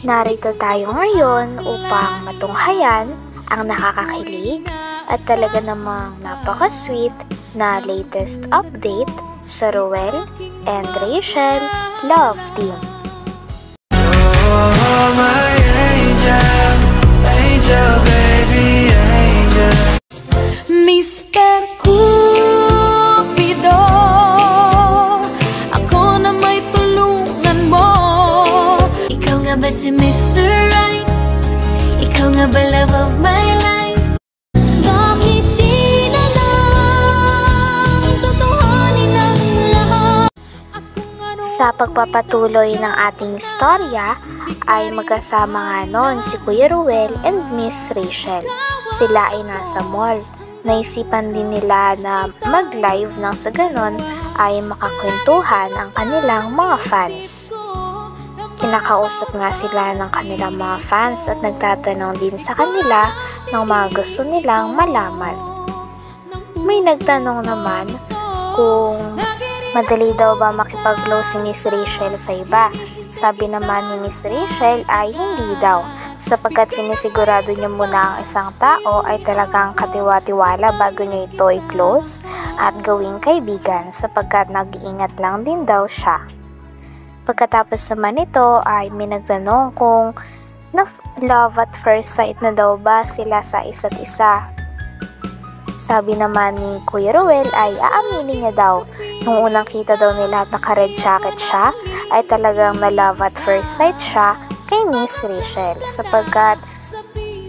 Narito tayo ngayon upang matunghayan ang nakakakilig at talaga namang napaka-sweet na latest update sa Ruel and Rachel Love Team. Oh, my angel, angel, baby, angel. Mr. Cupido, ako na may tulungan mo. Ikaw nga ba si Mr. Right? Ikaw nga ba love of my life? Bakit di na lang tutuhanin ang lahat? Sa pagpapatuloy ng ating istorya ay magkasama nga noon si Kuya Ruel and Miss Rachel. Sila ay nasa mall. Naisipan din nila na mag-live nang sa ganon ay makakwentuhan ang kanilang mga fans. Kinakausap nga sila ng kanilang mga fans at nagtatanong din sa kanila ng mga gusto nilang malaman. May nagtanong naman kung madali daw ba makipag-close si Miss Rachel sa iba. Sabi naman ni Miss Rachel ay hindi daw, sapagkat sinisigurado niya muna ang isang tao ay talagang katiwa-tiwala bago niya ito i-close at gawing kaibigan, sapagkat nag-iingat lang din daw siya. Pagkatapos naman ito ay may nagtanong kung love at first sight na daw ba sila sa isa't isa. Sabi naman ni Kuya Ruel ay aaminin niya daw. Nung unang kita daw nila at naka-red jacket siya ay talagang na love at first sight siya kay Miss Rachel, sapagkat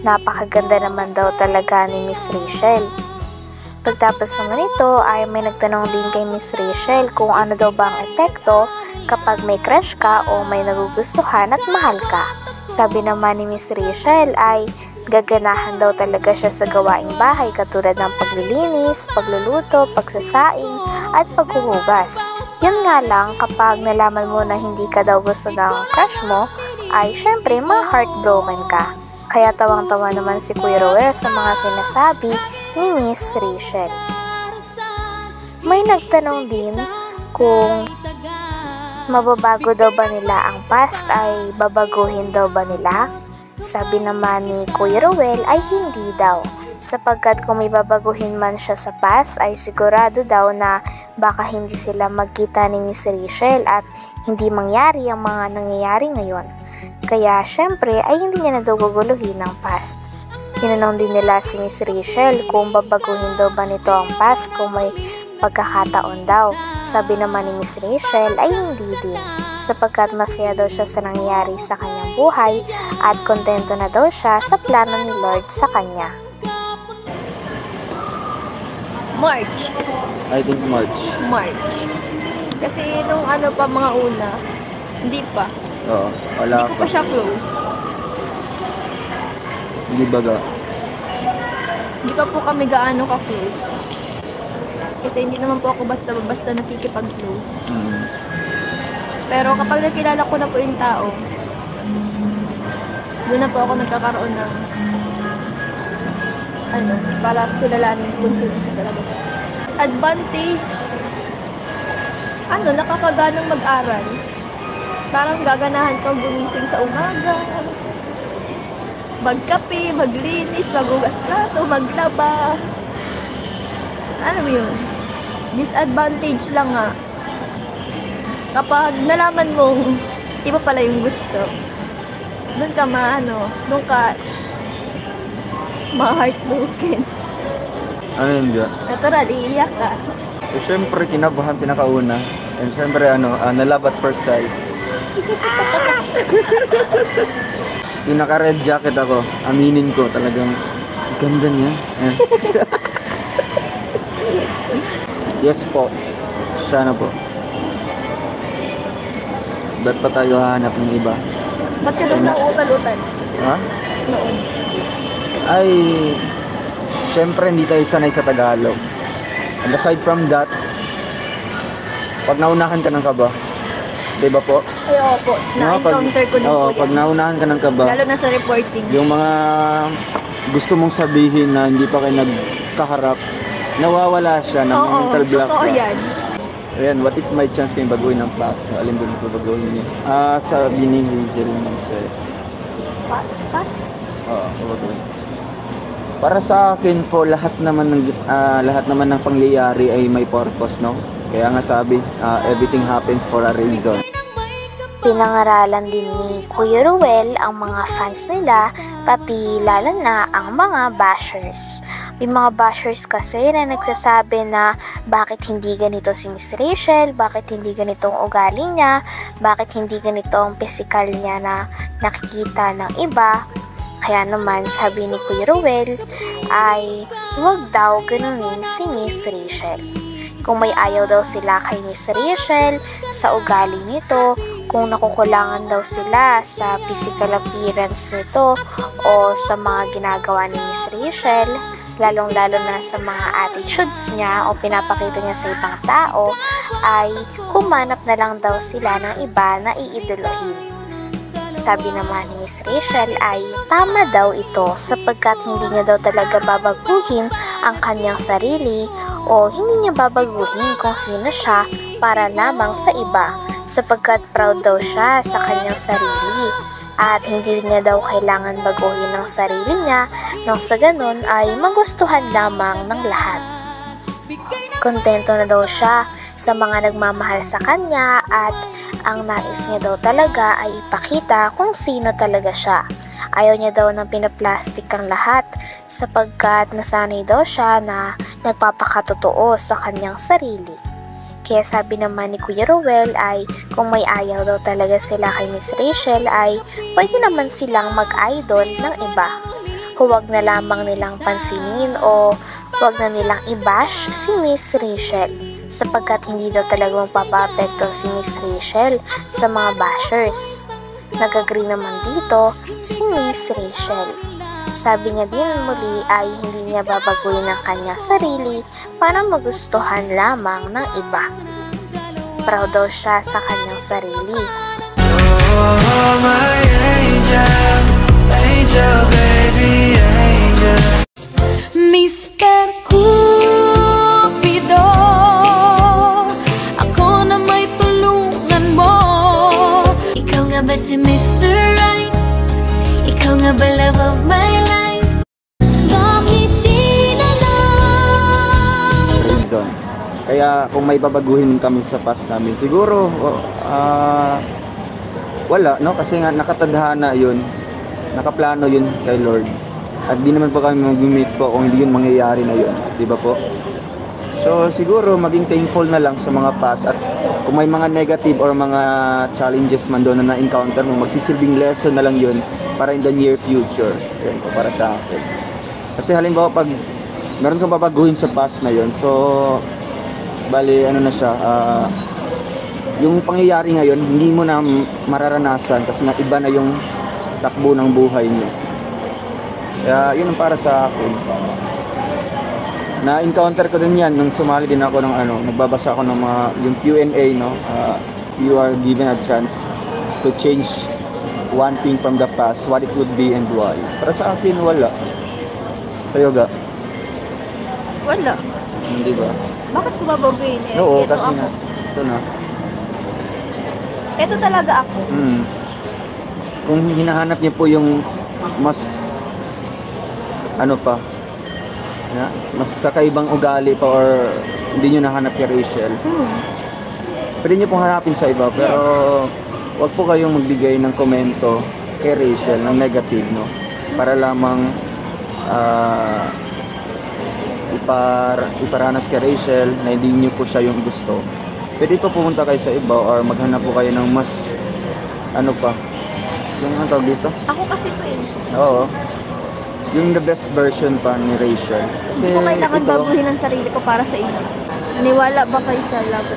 napakaganda naman daw talaga ni Miss Rachel. Pagtapos naman ito ay may nagtanong din kay Miss Rachel kung ano daw ba ang epekto kapag may crush ka o may nagugustuhan at mahal ka. Sabi naman ni Miss Rachel ay gaganahan daw talaga siya sa gawaing bahay katulad ng paglilinis, pagluluto, pagsasaing at paghuhugas. Yun nga lang, kapag nalaman mo na hindi ka daw gusto ng crush mo ay syempre ma-heartbroken ka. Kaya tawang-tawa naman si Kuya Ruel sa mga sinasabi ni Miss Rachel. May nagtanong din kung mababago daw ba nila ang past ay babaguhin daw ba nila? Sabi naman ni Kuya Ruel ay hindi daw, sapagkat kung may babaguhin man siya sa past ay sigurado daw na baka hindi sila magkita ni Miss Rachel at hindi mangyari ang mga nangyayari ngayon. Kaya syempre ay hindi niya na daw guguluhin ang past. Tinanong din nila si Miss Rachel kung babaguhin daw ba nito ang past kung may pagkakataon daw. Sabi naman ni Miss Rachel ay hindi din, sapagkat masaya daw siya sa nangyayari sa kanyang buhay at kontento na daw siya sa plano ni Lord sa kanya. March. I think March. Kasi nung ano pa mga una, hindi pa. Oo, wala Hindi ko pa. pa siya close. Hindi baga. Hindi pa po kami gaano ka-close. Kasi hindi naman po ako basta-basta nakikipag-close. Pero kapag nakilala ko na po yung tao, doon na po ako nagkakaroon ng para kilalanin kung sino siya talaga. Advantage, nakakaganang mag-aral. Parang gaganahan kang gumising sa umaga, magkape, maglinis, magugas plato, maglaba. Ano mo yun? Disadvantage lang nga. Kapag nalaman mong iba pala yung gusto, doon ka ma-heartbroken. Ano yun ba? Natural, iiyak ka. So, syempre, kinabahan pinakauna. And syempre, na love at first sight. Yung naka-red jacket ako, aminin ko, talagang ganda niya. Yes po. Siya na po. Ba't pa tayo hahanap ng iba? Ba't ka doon nauutal-utal? Ha? Noon. Ay, syempre hindi tayo sanay sa Tagalog. And aside from that, pag naunahan ka ng kaba, diba po? Ay, opo. Na-encounter ko din po pag yan. naunahan ka ng kaba, Lalo na sa reporting. yung mga gusto mong sabihin na hindi pa kayo nagkaharap, nawawala siya ng mental block. Oo, totoo yan. Ayan, what if may chance kayong baguhin ng past? Alin doon po baguhin niyo? Sabi ni Hazel Monse, Pass? Oo, babaguhin. Para sa akin po, lahat naman ng pangyayari ay may purpose, no? Kaya nga sabi, everything happens for a reason. Pinangaralan din ni Kuya Ruel ang mga fans nila, pati lalo na ang mga bashers. May mga bashers kasi na nagsasabi na bakit hindi ganito si Miss Rachel, bakit hindi ganito ang ugali niya, bakit hindi ganito ang physical niya na nakikita ng iba. Kaya naman sabi ni Kuya Ruel ay huwag daw ganunin si Miss Rachel. Kung may ayaw daw sila kay Miss Rachel sa ugali nito, kung nakukulangan daw sila sa physical appearance nito o sa mga ginagawa ni Miss Rachel, lalong-lalo na sa mga attitudes niya o pinapakita niya sa ibang tao, ay humanap na lang daw sila ng iba na iidolohin. Sabi naman ni Miss Rachel ay tama daw ito sapagkat hindi niya daw talaga babaguhin ang kanyang sarili o hindi niya babaguhin kung sino siya para lamang sa iba sapagkat proud daw siya sa kanyang sarili at hindi niya daw kailangan baguhin ang sarili niya nang sa ganun ay magustuhan lamang ng lahat. Kontento na daw siya sa mga nagmamahal sa kanya at ang nais niya daw talaga ay ipakita kung sino talaga siya. Ayaw niya daw ng pinaplastik ang lahat sapagkat nasanay daw siya na nagpapakatotoo sa kanyang sarili. Kaya sabi naman ni Kuya Ruel ay kung may ayaw daw talaga sila kay Miss Rachel ay pwede naman silang mag-idol ng iba. Huwag na lamang nilang pansinin o huwag na nilang i-bash si Miss Rachel sapagkat hindi daw talaga magpapa-apekto si Miss Rachel sa mga bashers. Nag-agree naman dito si Miss Rachel. Sabi niya din muli ay hindi niya babaguhin ang kanyang sarili para magustuhan lamang ng iba. Proud daw siya sa kanyang sarili. Oh, my angel, angel, baby, angel. Mr. Cupido, ako na may tulungan mo. Ikaw nga ba si Mr. Right? Ikaw nga ba love of my life? Bakit di na lang? Reason. Kaya kung may babaguhin kami sa past namin, siguro wala, no? Kasi nga nakatadhana yun, nakaplano yun kay Lord. At di naman po kami mag-meet po kung hindi yun mangyayari na yun, di ba po? So siguro maging thankful na lang sa mga past at kung may mga negative or mga challenges man doon na na-encounter mo, magsisilbing lesson na lang yun para in the near future. Yan po, para sa akin. Kasi halimbawa pag meron kang babaguhin sa past na yun, so bali ano na siya, yung pangyayari ngayon hindi mo na mararanasan kasi nga iba na yung takbo ng buhay niyo. Kaya yun ang para sa akin. Na-encounter ko din yan nung sumali din ako ng nagbabasa ako ng mga yung Q&A, no? You are given a chance to change one thing from the past, what it would be and why. Para sa akin wala. Sa yoga? Wala. Hindi ba? Bakit ko babaguhin eh? Oo, Ito kasi ako. nga. Ito na. Ito talaga ako. Kung hinahanap niyo po yung mas mas kakaibang ugali pa or hindi nyo nahanap kay Rachel, pwede nyo pong hanapin sa iba, pero wag po kayong magbigay ng komento kay Rachel ng negative, no? Para lamang iparanas kay Rachel na hindi nyo po siya yung gusto. Pwede pa pumunta kayo sa iba or maghanap po kayo ng mas yung ang tawag dito? Ako kasi po eh. Oo. Yung the best version pa ni Rachel. Kasi Hindi ko kailangan ito, baguhin ang sarili ko para sa inyo. Naniwala ba kayo sa love?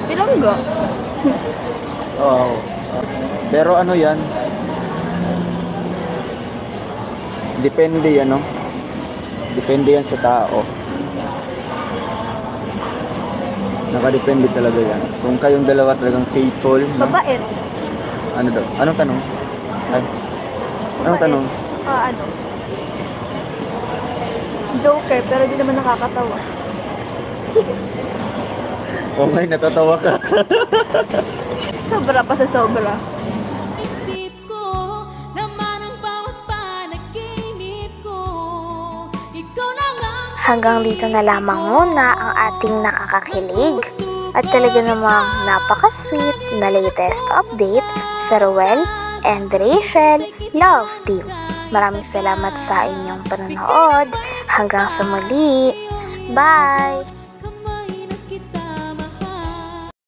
Silonggo. Oo. Pero ano yan? Depende yan, no? Depende yan sa tao. Nakadepende talaga yan. Kung kayong dalawa talagang faithful, no? Babait. Ano daw? Anong tanong? Ay. Anong tanong? Tsaka Joker, pero di naman nakakatawa. Okay, natatawa ka. Sobra pa sa sobra. Hanggang dito na lamang muna ang ating nakakakilig at talaga namang napaka-sweet na latest update sa Ruel and Rachel Love Team. Maraming salamat sa inyong panonood. Hanggang sa muli. Bye!